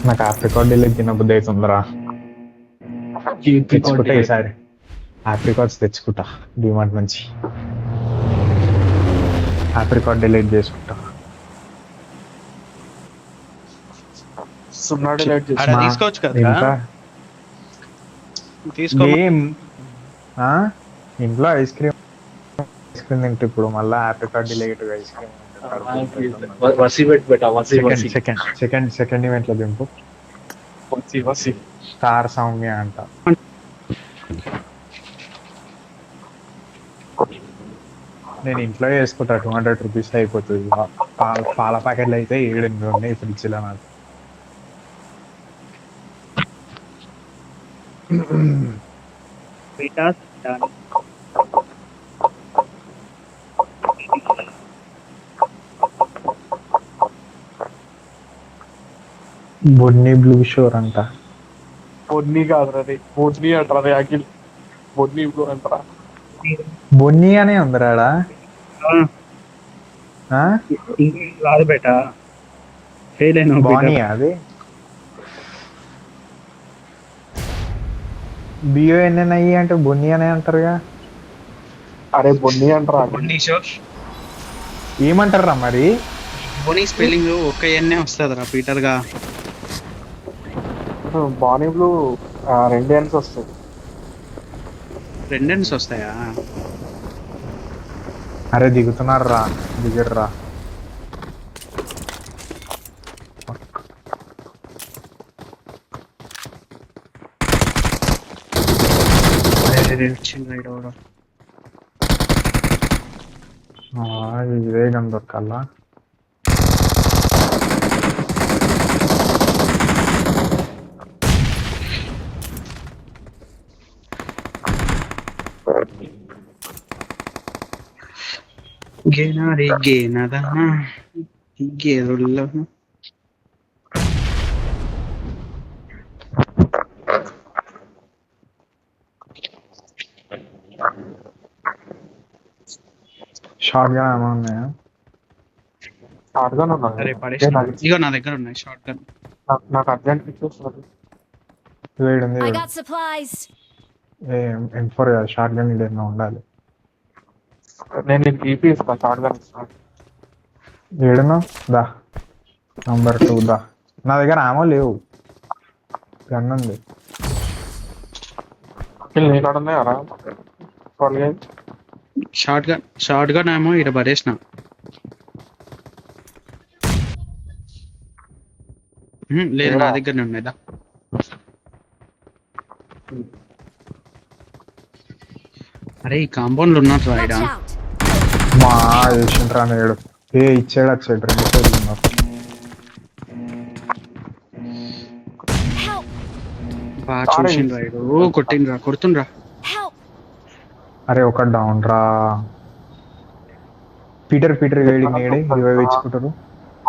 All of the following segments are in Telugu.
నాకు ఆప్రికాట్ డిలీట్ తినబుద్ధి అవుతుందిరా. తెచ్చుకుంటా ఈసారి ఆప్రికాట్స్ తెచ్చుకుంటా డిమార్ట్ నుంచి. ఆప్రికాట్ డిలీట్ చేసుకుంటా. సున్నా డిలీట్ చేసి ఆడ తీసుకోవచ్చు కదా ఇంకా తీసుకో. గేమ్ ఇంట్లో ఐస్ క్రీమ్ తింటే ఇప్పుడు మళ్ళీ ఆప్రికాట్ డిలీట్ ఐస్ క్రీమ్ వసి పెట్ట వసి వసి సెకండ్ ఈవెంట్ లో దింపు. వసి వసి స్టార్ సౌమ్య అంట. నేను ఇంట్లో వేసుకుంటా 200 రూపీస్ అయిపోతుంది. పాల ప్యాకెట్లు అయితే 7-8 ఉన్నాయి ఫ్రిడ్జ్ లో నాకు. బొన్నీ బ్లూ షోర్ అంట. బొన్ని కాదు అది బొన్ని అంటారు అఖిల్. బొన్ని అంటారా? బొన్నీ అనే ఉందిరాడా. రాదు బేట, ఫెయిల్ అయినా బానియా అది. BONNI అంటే బొన్నీ అనే అంటారుగా. అరే బొన్ని అంటారా? ఏమంటారా మరి? బోనీ స్పెల్లింగ్ ఒక్క ఎన్నే వస్తుంది రా పీటర్ గా. బానీ బ్లూ 2 ఎన్స్ వస్తుంది. 2 ఎన్స్ వస్తాయా? అరే దిగుతున్నారు రా, దిగర్రా. వేగం దొరకాలా. గేదెల్లో షార్ట్ గా ఏమో ఉన్నాయా? షార్ట్ గన్ అరే ఉన్నది. పడేసిన. ఇగో నా దగ్గర ఉన్నాయి షార్ట్ గన్. నాకు అర్జెంట్ పిక్చర్స్ వేడుంది. I got supplies. M4 కాదు, షార్ట్ గన్ ఏదైనా ఉండాలి. నేను నీకు ఈపీ ఇస్తాను. షార్ట్ గన్ ఇస్తాను. ఏడును దా నంబర్ 2 దా. నా దగ్గర ఆమో లేవు, గన్ ఉంది. నీ కాడ ఉన్నాయా రా? షార్ట్ గన్ ఏమో ఇక్కడ పడేసిన. లేదు నా దగ్గరనే ఉన్నాయిదా. అరే ఈ కాంపౌండ్ లో ఉన్నట్టు Watch రాయడా. out. మా వేసిండ్రా నేడు. ఇచ్చాడు వచ్చాడు 2 సైడ్లు ఉన్నారు. Help. బాగా చూసిండు రాయుడు. కొట్టిండ్రా, కొడుతుండ్రా. Help. అరే ఒక డౌన్ రా. పీటర్ గైడింగ్ నేడే రివైవ్ ఇచ్చుకుంటారు.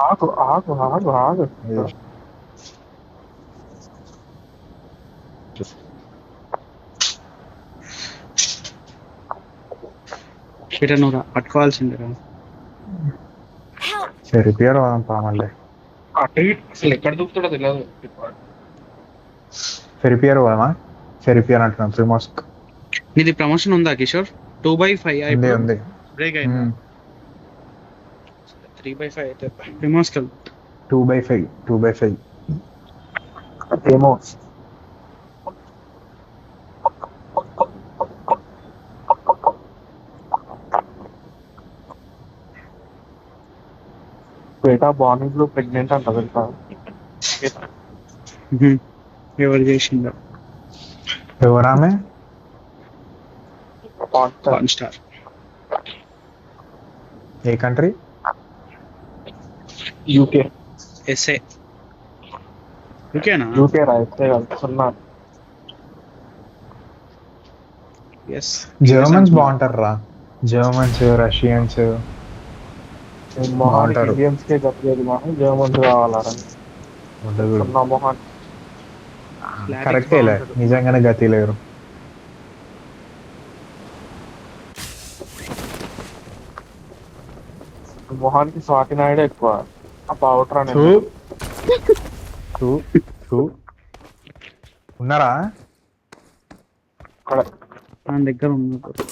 ఆగు ఆగు ఆగు ఆగు. పీటర్ నువ్వు పట్టుకోవాల్సిందిరా. Help. సరే రిపేర్ అవుదాం పామల్లే. అటు ఇటు అసలు ఎక్కడ దూకుతాడో తెలియదు. ఫెరిపియర్ పోదామా? ఫెరిపియర్ అంటున్నాను. ప్రిమాస్క్ ఇది ప్రమోషన్ ఉందా కిషోర్? 2/5 ఉంది. బ్రేక్ అయింది. 3/5 అయితే ప్రిమాస్క్ 2/5 ఏమో. బేటా బానీ బ్లూ ప్రెగ్నెంట్ అంట తెలుసా? ఎవరు చేసిందో. ఎవరామె? Porn star. ఏ కంట్రీ? యూకే. ఎస్ఏ ఓకేనా? యూకే రా. ఎస్ఏ సున్నా. ఎస్ జర్మన్స్ బాగుంటారు రా. జర్మన్స్, రష్యన్స్ మొహాన్ బాగుంటారు. ఇండియన్స్ కే చెప్పలేదు. మొహం జర్మన్స్ కావాలరా. సున్నా మొహాన్. కరెక్టేలే, నిజంగానే గతి లేరు. మొహానికి స్వాతి నాయుడు ఎక్కువ. ఆ పౌడర్ అనేది టూ టూ ఉన్నారా? ఇక్కడ నా దగ్గర ఉన్నది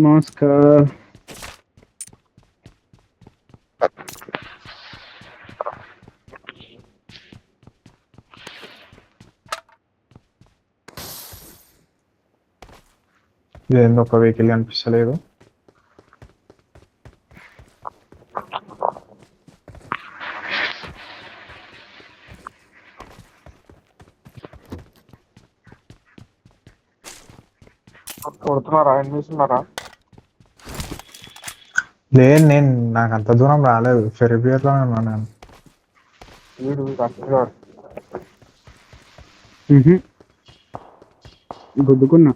మాస్క్. ఇదేందో ఒక వెహికల్ కనిపిస్తలేదు. కొడుతున్నారా? ఏం చేస్తున్నారా? లేదు, నేను నాకు అంత దూరం రాలేదు. ఫెరిబియర్ లో ఉన్నా నేను. వీడు కష్టగాడు. గుద్దుకున్నా.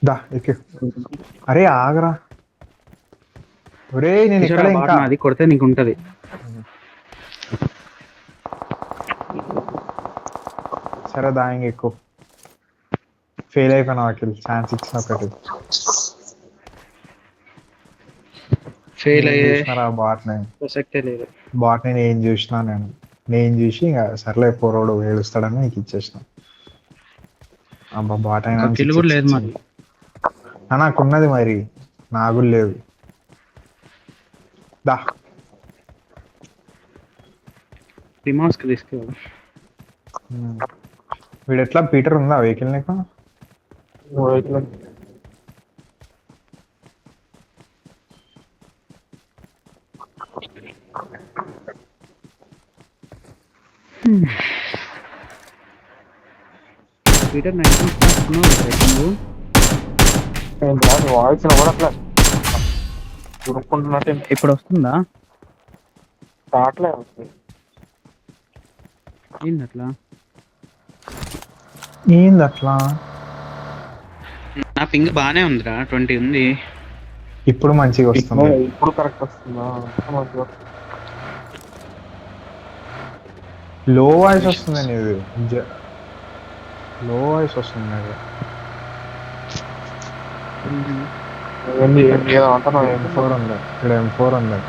దా ఎక్కి. అరే ఆగరా. ఒరే నేను ఇక్కడ ఇంకా అది కొడితే నీకు ఉంటది. సరే దా ఇంక ఎక్కువ. ఫెయిల్ అయిపోయినా అఖిల్. ఛాన్స్ ఇచ్చిన ఒకటి. ఫెయిల్ అయ్యే బాట్ని ప్రసక్తే లేదు. బాట్ని నేను చూసినా. నేను చూసి ఇంకా సర్లే పోరోడు ఏడుస్తాడని నీకు ఇచ్చేసిన. అబ్బా బాట్ అయినా కిల్ కూడా లేదు మరి. నాకున్నది మరి, నాకు లేదు. దా రిమాస్క్ తీసుకెళ్ళి. వీడు ఎట్లా పీటర్ ఉందా వెహికల్ నీకు? పీటర్ 19 వాయిస్ కూడా అట్లా చురుక్కుంటున్నట్టు ఇప్పుడు వస్తుందా? రావట్లే. ఏంది అట్లా? ఏంది అట్లా? నా పింగ్ బానే ఉందిరా, 20 ఉంది. ఇప్పుడు మంచిగా వస్తుంది. ఇప్పుడు కరెక్ట్ వస్తుందా? లో వాయిస్ వస్తుంది నీది. లో వాయిస్ వస్తుంది నీది. ఏదో అంటున్నావు. M4 ఉంది ఇక్కడ. M4 ఉంది.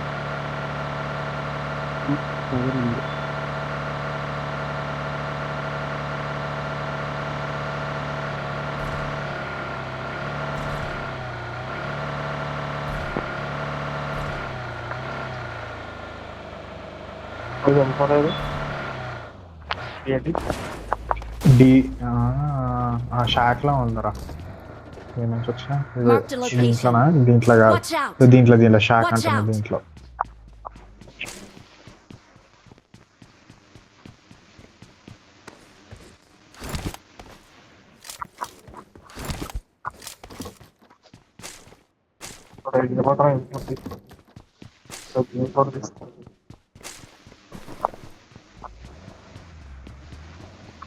ఏంటి డి ఆ షాక్ లో ఉందరా. ఏ నుంచి వచ్చినా Marked a location. దీంట్లోనా? దీంట్లో కాదు, Watch out. దీంట్లో షాక్ Watch అంటున్నా. out. దీంట్లో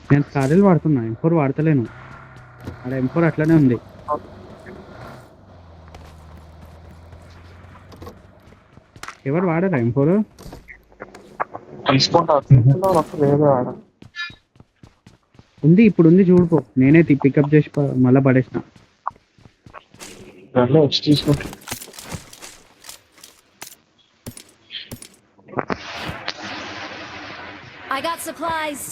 నేను కార్యలు వాడుతున్నా, M4 వాడతలేను. అక్కడ M4 అట్లనే ఉంది. ఎవరు వాడరా M4? ఉంది, ఇప్పుడు ఉంది చూడుకో. నేనే పికప్ చేసి మళ్ళా పడేసిన. తీసుకుంటా. I got supplies.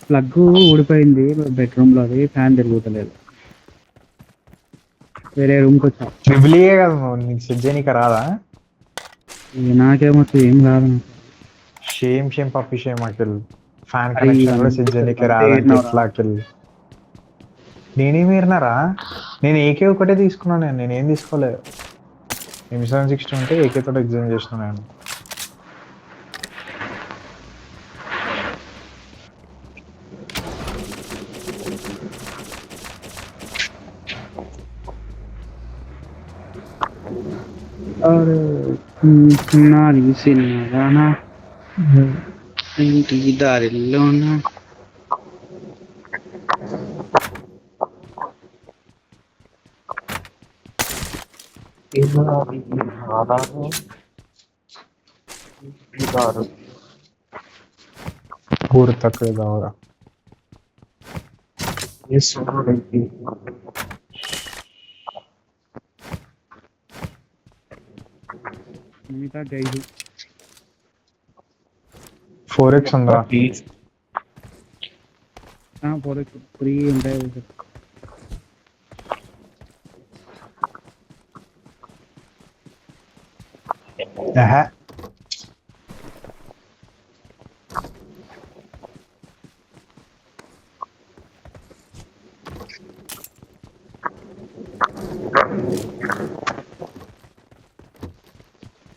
ప్లగ్ ఊడిపోయింది బెడ్రూమ్ లో. అది ఫ్యాన్ తిరుగుతలేదు. వేరే రూమ్కి వచ్చా. ట్రిబులియే కదా నువ్వు, నీకు సెట్ చేయనీకి రాదా? నాకేమొచ్చు, ఏం రాదు. Shame puppy shame Akhil. Fan connection కూడా సెట్ చేయనీకి రాదంటే ఎట్లా అఖిల్? నేనేం ఏరినారా? నేను ఏకే ఒకటే తీసుకున్నాను. నేనేం తీసుకోలేదు. M760 ఉంటే ఏకే తోటి ఎగ్జామ్ చేసిన నేను. నాది సినిమా ఇంటి దారిలోన ఊరు తక్కువ కావరా. మిగతా గైడ్ 4x ఉందా? 3 ఉంటాయి. ఆహా.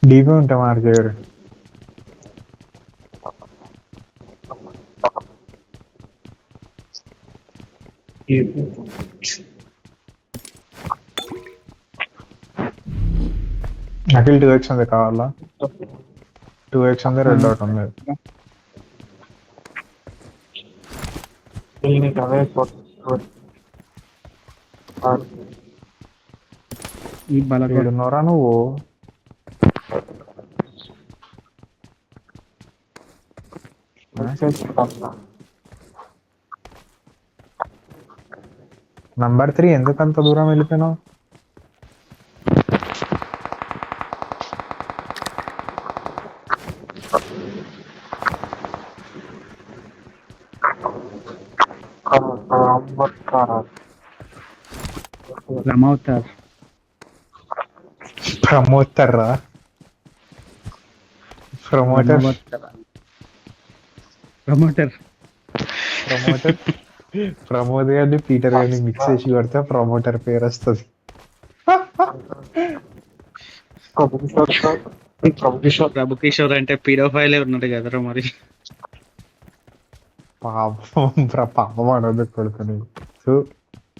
డీపీ ఉంటా మార్కేరు. అఖిల్ 2x ఉంది కావాలా? 2x ఉంది, రెడ్ డాట్ ఉంది. ఈ బలకోట ఏడున్నోరా నువ్వు? నంబర్ 3 ఎందుకు అంత దూరం వెళ్ళిపోయినావు? రమవుతారు. ప్రమోటర్ రా, ప్రమోటర్ ప్రమోటర్ ప్రమోటర్ ప్రమోద్ గారిని పీటర్ గారిని మిక్స్ చేసి కొడితే ప్రమోటర్ పేరు వస్తుంది. ప్రభు కిషోర్ అంటే పీడోఫైలే ఉన్నాడు కదరా మరి. పాపం అనదు కొడుకుని. సో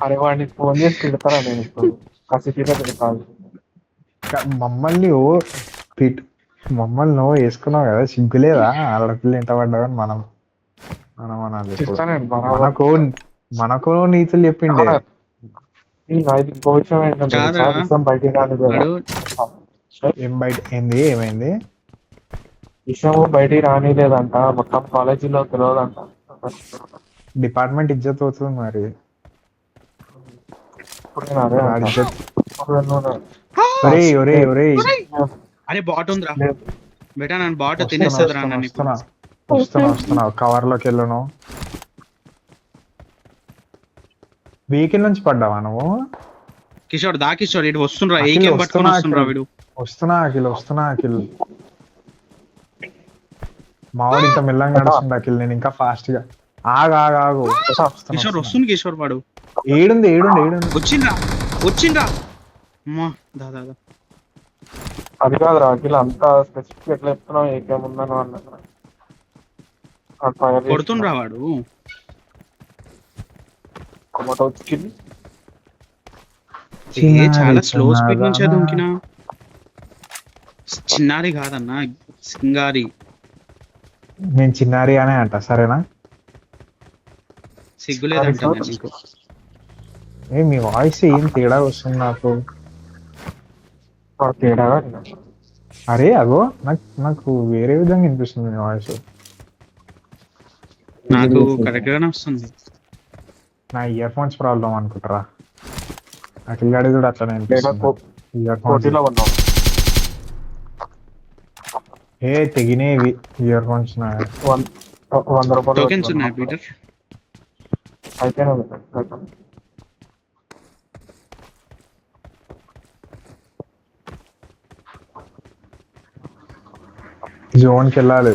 అరే వాడిని ఫోన్ చేసి తిడతారా నేను ఇప్పుడు కసిపీట కాదు. మమ్మల్ని మమ్మల్ని వేసుకున్నావు కదా, సిగ్గులేదా? ఆడపిల్ల ఎంత పడ్డావని మనం మనం అనాలి. మనకు నీతులు చెప్పిండే. ఇంకో విషయం ఏంటంటే బయటికి రాలేదు. ఏం బయట ఏంది? ఏమైంది? విషయం బయటికి రానిలేదంట, మొత్తం కాలేజీలో తెలియదంట. డిపార్ట్మెంట్ ఇజ్జత్ అవుతుంది మరి. అరే బాట్ ఉందిరా బేటా, నన్ను బాట్ తినేస్తుందిరా. వస్తున్నా కవర్ లోకి వెళ్ళను. వెహికల్ నుంచి పడ్డావా నువ్వు? కిషోర్ దా కిషోర్, ఇటు వస్తుండ్రా, ఏకేం పట్టుకొని వస్తుండ్రా వీడు. వస్తున్నా అఖిల్. మావాడు ఇంత మెల్లంగా నడుస్తుంది అఖిల్, నేను ఇంకా ఫాస్ట్ గా. ఆగు కిషోర్ వస్తుంది. కిషోర్ వాడు ఏడుంది. వచ్చిండ్రా అమ్మా. దాదా అది కాదు రాకిల్, అంతా స్పెసిఫిక్ ఎట్లా చెప్తున్నావు? ఏకేముందని అన్న కొడుతుండ్రా వాడు. చాలా స్లో స్పీడ్ నుంచి దూకినా. చిన్నారి కాదన్నా, సింగారి. నేను చిన్నారి అనే అంట, సరేనా? సిగ్గులేదంట నీకు. మీ వాయిస్ ఏం తేడా వస్తుంది నాకు. అరే అగో, నాకు వేరే విధంగా వినిపిస్తుంది మీ వాయిస్. నాకు కరెక్ట్ గానే వస్తుంది. నా ఇయర్ ఫోన్స్ ప్రాబ్లం అనుకుంటారా? అఖిల్ గాడి కూడా అట్లనే ఇయర్ ఫోన్స్. తెగినేవి ఇయర్ ఫోన్స్. 100 రూపాయలు టోకెన్స్ ఉన్నాయి పీటర్. అయితే జోన్కి వెళ్ళాలి.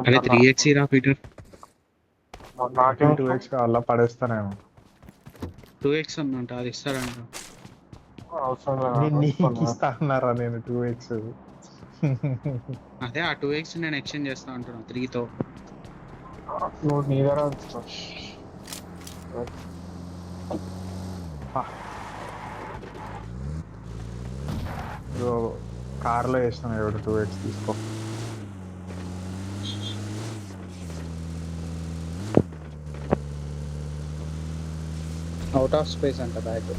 అరే 3x రా పీటర్. నాకేం 2x కావాలా? పడేస్తానేమో. 2x అన్నంట, అది ఇస్తారంట. నీకు ఇస్తా అన్నారా నేను 2x? అదే ఆ 2x నేను ఎక్స్చేంజ్ చేస్తా అంటున్నా 3తో. నువ్వు నీ దగ్గర కార్లో వేస్తున్నా. 2x తీసుకో. అవుట్ ఆఫ్ స్పేస్ అంట బ్యాగ్.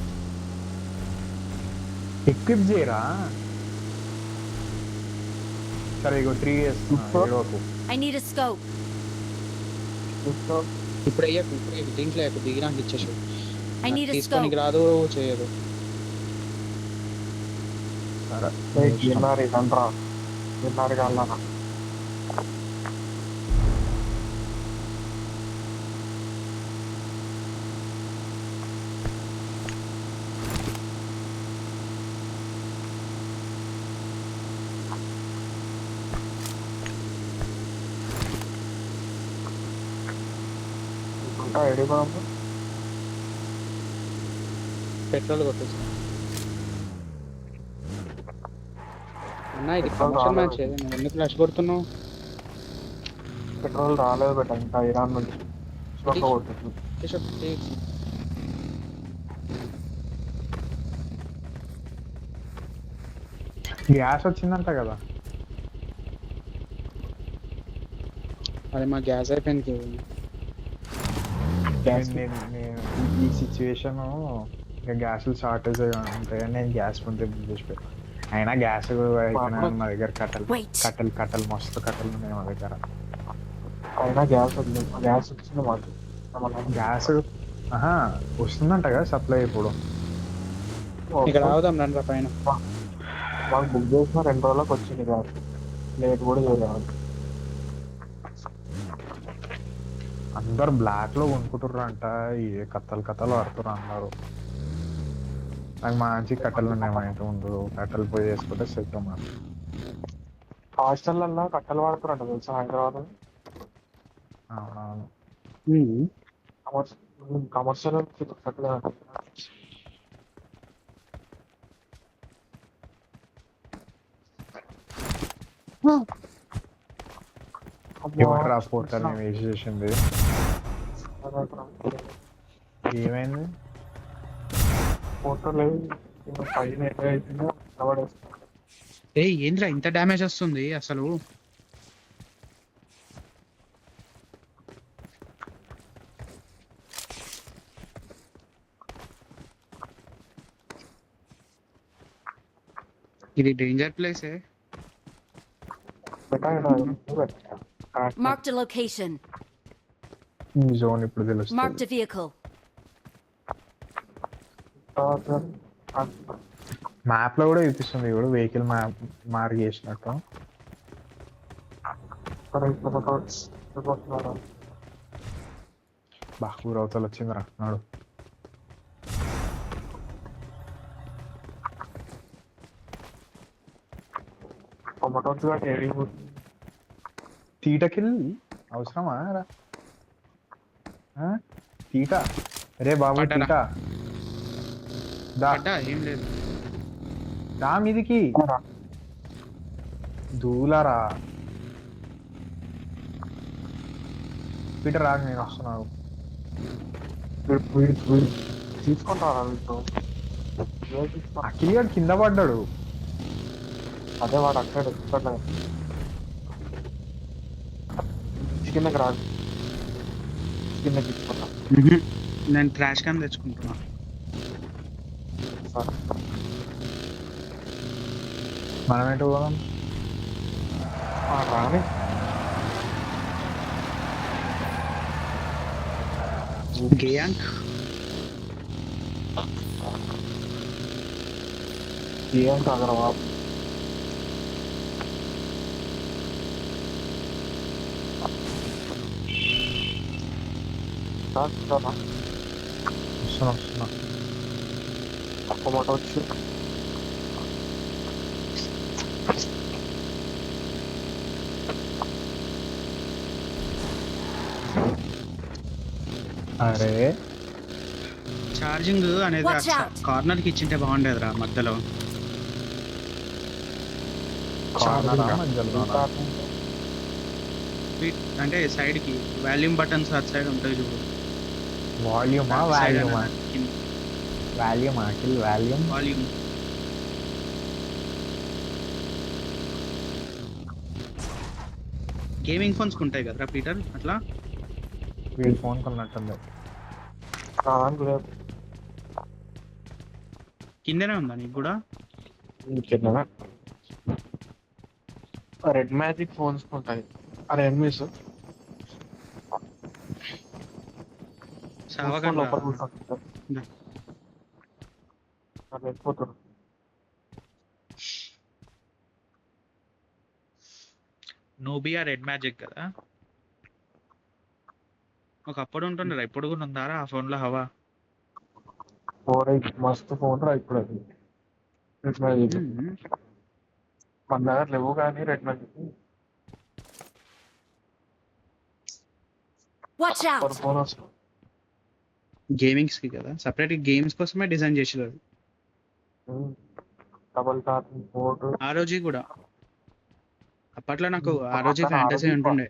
ఎక్విప్ చేయరా? సరే ఇగో 3 వేస్తున్నా. I need a scope. ఇప్పుడు అయ్యాకు దీంట్లో దిగినాక ఇచ్చేసి I need a తీసుకోనికి scope. రాదు చేయదు. సరే నీ ఇష్టం. గిన్నారి తండ్రా గిన్నారి కాళ్ళనా ఇంకా ఐడి మనం పెట్రోల్ కొట్టేసి అన్న ఇది పెట్రోల్ ప్రమోషన్ రాలేదు. మ్యాచ్ నువ్వు ఎందుకు ఫ్లాష్ కొడుతున్నావు? పెట్రోల్ రాలేదు బెట ఇంకా ఇరాన్ నుంచి శ్లోక కొట్టుతుంది. టీ-షర్ట్ తీసి. గ్యాస్ వచ్చిందంట కదా. అది మా గ్యాస్ అయిపోయింది. ఈ సిచ్యువేషన్ ఇంకా గ్యాస్ షార్టేజ్ ఉంటాయని నేను గ్యాస్ ముందే బుక్ చేసి పెట్టాను. అయినా గ్యాస్ అయిపోయినా మా దగ్గర Wait. కట్టెలు మస్తు కట్టెలు ఉన్నాయి మా దగ్గర. అయినా గ్యాస్ ఉంది గ్యాస్ వచ్చింది మాకు గ్యాస్ వస్తుందంట కదా సప్లై ఇప్పుడు. ఇక్కడ ఆగుదాం రండి పైన. మాకు బుక్ చేసిన 2 రోజులకు వచ్చింది గ్యాస్ లేట్ కూడా చేయలేదు. అందరు బ్లాక్ లో కొనుక్కుంటుర్రు అంట. ఈ కథలు పడుతుర్రు అందరు. నాకు మంచి కట్టెలు ఉన్నాయి మా ఇంటి ముందు. కట్టెలు పోయి చేసుకుంటే సెట్ మరి. హాస్టల్లో కట్టెలు వాడుతున్నట్టు తెలుసా హైదరాబాద్. అవునవును. కమర్షియల్ కట్టెలు ఎవరు పోర్టల్ నేను వేసి చేసింది. ఏమైంది? ఫోటోలు పైన అవుతుందో కవడేస్తాను. ఏంద్రా ఇంత డ్యామేజ్ వస్తుంది అసలు? ఇది డేంజర్ ప్లేసే. Marked a location. ఈ జోన్ ఇప్పుడు తెలుస్తుంది. Marked a vehicle. మ్యాప్ లో కూడా చూపిస్తుంది ఇప్పుడు వెహికల్ మ్యాప్ మార్క్ చేసినట్టు. ఊరవతలు వచ్చిందిరా నాడు. తీటకిల్ అవసరమా రా? తీట రే బాబు పడ్డారా? తీట దా అడ్డా ఏం లేదు. దా మీదికి దూలారా. పీటర్ రాక నేను వస్తున్నాను. తీసుకుంటారా వీళ్ళు? అఖిల్ గారు కింద పడ్డాడు. అదే వాడు అక్కడ కిందకి రాదు. కిందకి తీసుకుంటా. నేను ట్రాష్ క్యాన్ తెచ్చుకుంటున్నా. మనం ఏంటో పోదాం. రాని గేయాంక్ ఏం కాదరా బాబు. వస్తున్నా. ఒక్క మాట వచ్చి అరే ఛార్జింగ్ అనేది Watch out. కార్నర్ కి ఇచ్చింటే బాగుండేదిరా మధ్యలో. అంటే సైడ్ కి వాల్యూమ్ బటన్స్ అటు సైడ్ ఉంటాయి చూడు. వాల్యూమా వాల్యూమా volume Akhil volume. Volume gaming phones ఉంటాయి కదరా పీటర్ అట్లా. వీడి ఫోన్ కొన్నట్టుంది. కిందనే ఉందా నీకు కూడా? రెడ్ మ్యాజిక్ ఫోన్స్ ఉంటాయి. అరే ఎన్మిస్ సావకండి లోపల కూర్చోండి. అది వెళ్ళిపోతాడు. నోబియా రెడ్ మ్యాజిక్ కదా, ఒకప్పుడు ఉంటుండే, ఇప్పుడు కూడా ఉందారా ఆ ఫోన్ లో హవా? 4 మస్తు ఫోన్ రా ఇప్పుడు అది. రెడ్ మ్యాజిక్ మన దగ్గర లేవు కానీ red magic Watch out! Phone వస్తుంది. గేమింగ్స్ కి కదా, సపరేట్ గేమ్స్ కోసమే డిజైన్ చేసారు. Double tap board. ROG కూడా అప్పట్లో నాకు ROG ఫ్యాంటసీ ఉంటుండే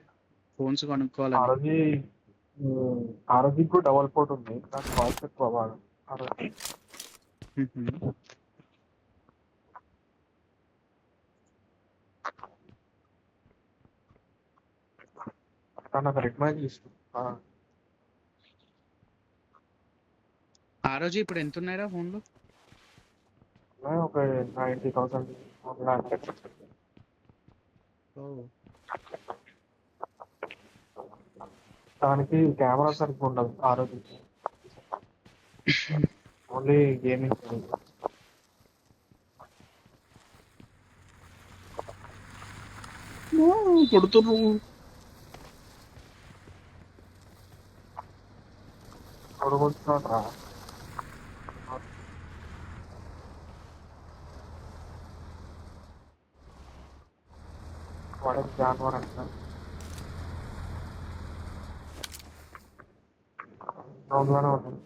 ఫోన్స్ కొనుక్కోవాలని. ఆరోజీ కూడా డబల్ పోర్ట్ ఉంది కానీ కాస్ట్ ఎక్కువ బాగా. ఆరోజీ నాకు రెడ్ మ్యాజిక్ ఇష్టం. ROG ఇప్పుడు ఎంత ఉన్నాయిరా ఫోన్లు? ఒక 90,000 దానికి కెమెరా సరిగ్గా ఉండదు ఆరోజు. Only gaming. కొడుతున్నారు. కొడుకుంటున్నాడు. వాడికి జాన్వర్ అంటారు. రౌండ్లోనే ఉంటుంది.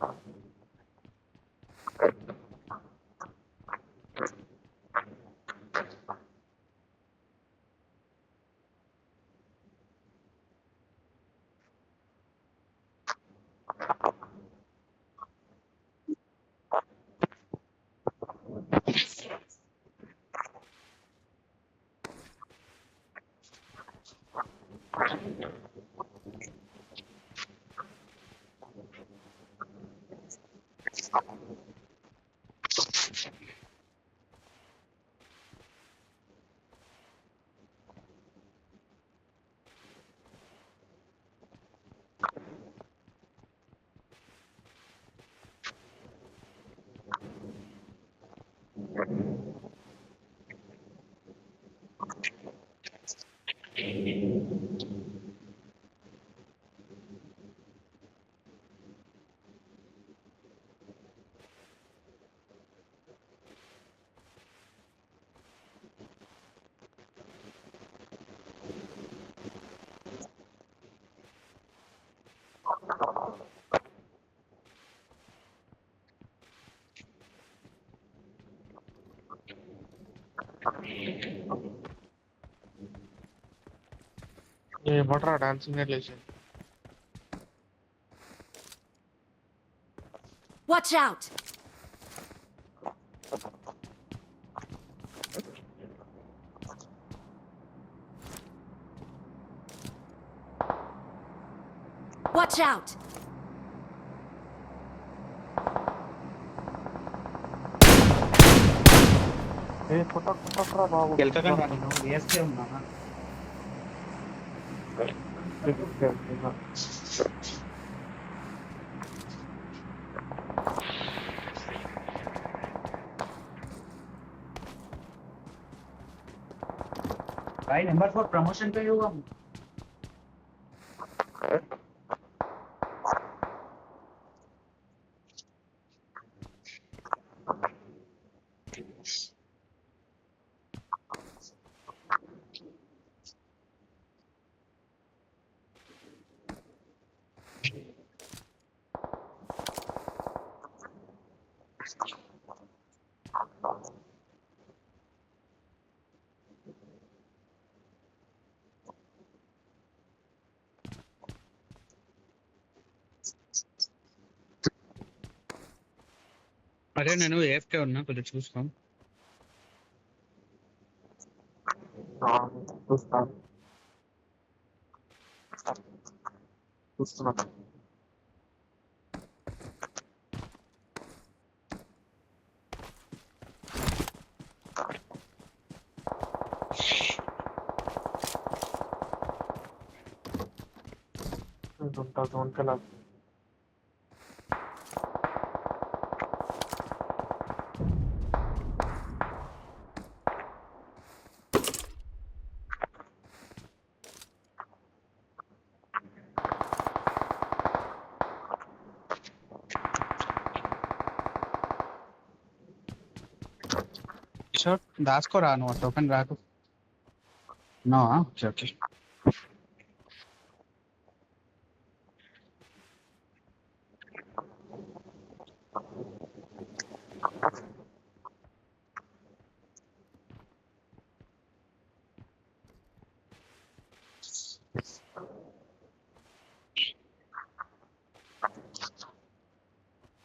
ఏమంటారా dancing relation. Watch out! Watch out! కొట్టరా బాబు. వేస్తే ఉన్నా भाई नंबर 4 प्रमोशन पे ही होगा। అరే నేను AFK ఉన్నా, కొంచెం చూసుకో. చూస్తున్నా. జోన్ కెళ్ళాలి. కిషోర్ దాచుకోరా నువ్వు టోకెన్ రాకు ఓకే ఓకే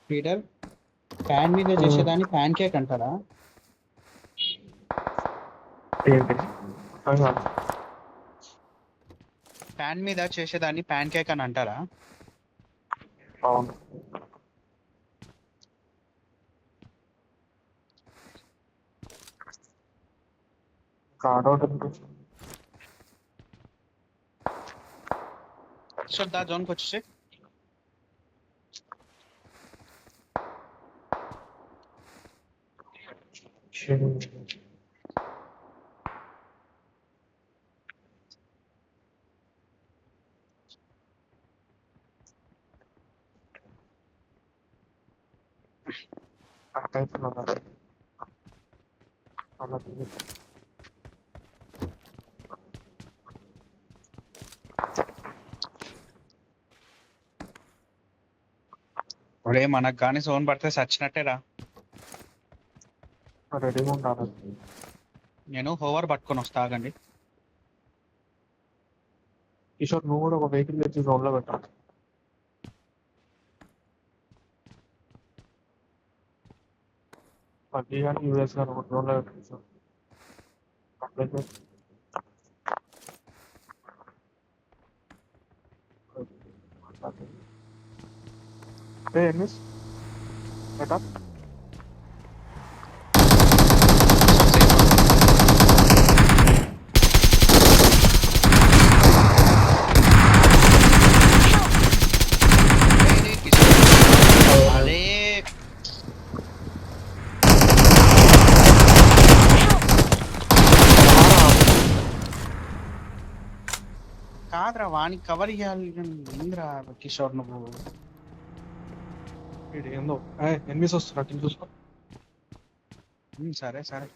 పీటర్ ప్యాన్ మీద చేసేదాన్ని ప్యాన్ కేక్ అంటారా? ఏంటి అర్థం కాదు. ప్యాన్ మీద చేసేదాన్ని ప్యాన్ కేక్ అని అంటారా? అవును. కార్డ్ అవుట్ అనిపిస్తుంది. కిషోర్ దా జోన్కి వచ్చేసి అర్థమవుతున్నా అలా ఒరే మనకు కానీ జోన్ పడితే సచ్చినట్టేరా. రెడీగా ఉండాలి. నేను హోవర్ పట్టుకొని వస్తా ఆగండి. కిషోర్ నువ్వు కూడా ఒక వెహికల్ తెచ్చి జోన్ లో పెట్టాలి. పది కానీ యూఎస్ కానీ ఒక జోన్ లో పెట్టాలి సార్. ఎన్నిస్ బెటా అరే కాదురా వానికి కవర్ ఇవ్వాలి. ఏంద్రా కిషోర్ నువ్వు ఏందో ఎన్నిస్ వస్తున్నట్టు చూసుకో. సరే సరే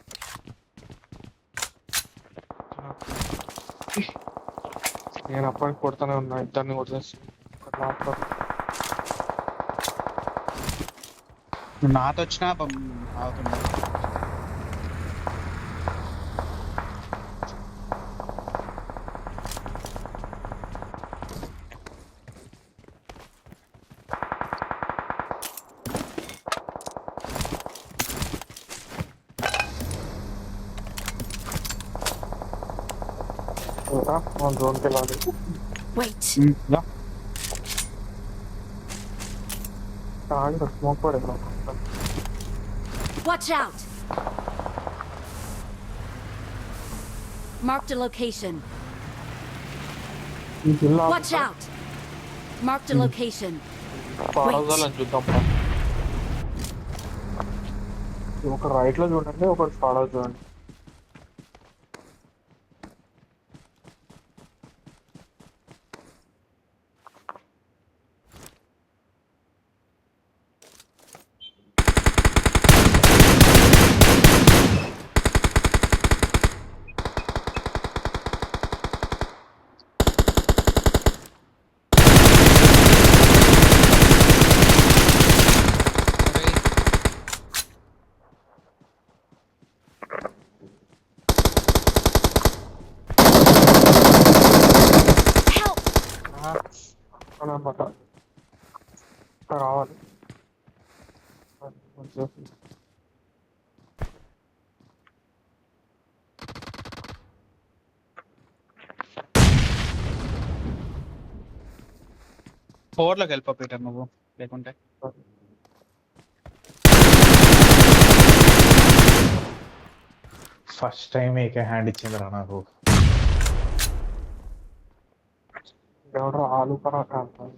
నేను అప్పటికి కొడతానే ఉన్నా, ఇద్దరిని కొట్టేసి ల్యాప్టాప్ నువ్వు నాతో వచ్చినా అవుతుంది. మన జోన్కి వెళ్ళాలి. Wait. స్మోక్ పడేది. Watch out. Marked a location. Watch out. Marked a location. పాడవదాలని చూద్దాం. ఒక రైట్ లో చూడండి, ఒకటి పాడవ చూడండి. Help. అనమాట రావాలి. హోవర్లోకి వెళ్ళిపో పీటర్ నువ్వు లేకుంటే. ఫస్ట్ టైం ఏకే హ్యాండ్ ఇచ్చిందిరా నాకు. ఎవడో ఆలు పరాట అంటారు.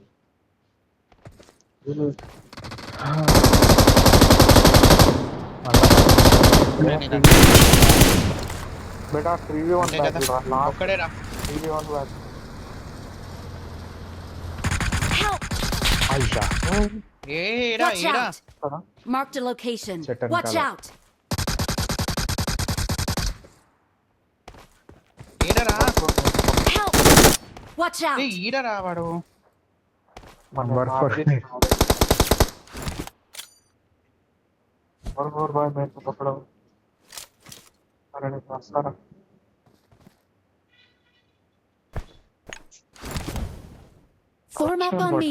బేటా 3v1 బ్యాటిల్ రా. ఒక్కడే రా. 3v1 battle. Help. అయ్యా ఏడా Watch ఏడా out. Marked a location. Check and Watch cover. out. ఏడరా Help! Watch out! ఈడరా వాడు. Number 4. और भाई मैं तो पकड़ो अरे नहीं पास करा Form up on me.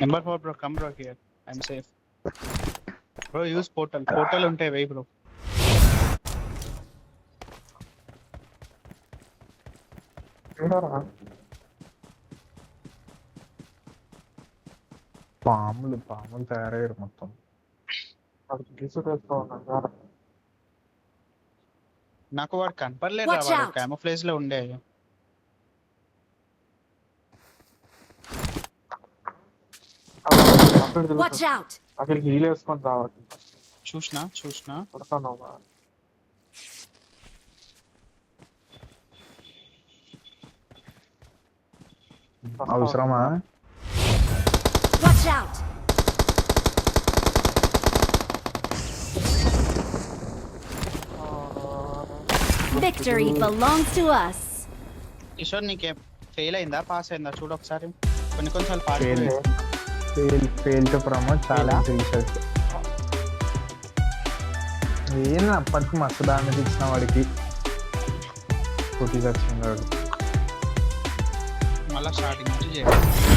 Number 4 bro come bro here I'm safe bro use portal ఉంటాయి వెయ్ బ్రో. పాములు తయారయ్యారు మొత్తం. నాకు వాడు కనపడలేదు రా, Watch వాడు out. క్యామోఫ్లేజ్ లో ఉండే. Watch out! అక్కడికి హీల్ వేసుకొని రావాలి చూసినా కొడతాను అవసరమా? Watch out! Victory belongs to us. Kishore నీకే ఫెయిల్ అయిందా పాస్ అయిందా చూడు ఒకసారి. కొన్నిసార్లు pass fail to promote challenge research. ఏం అప్పటికి మస్తు డామేజ్ ఇచ్చిన వాడికి కొట్టి వచ్చింది వాడు. మళ్ళీ స్టార్టింగ్ నుంచి చేయాలి.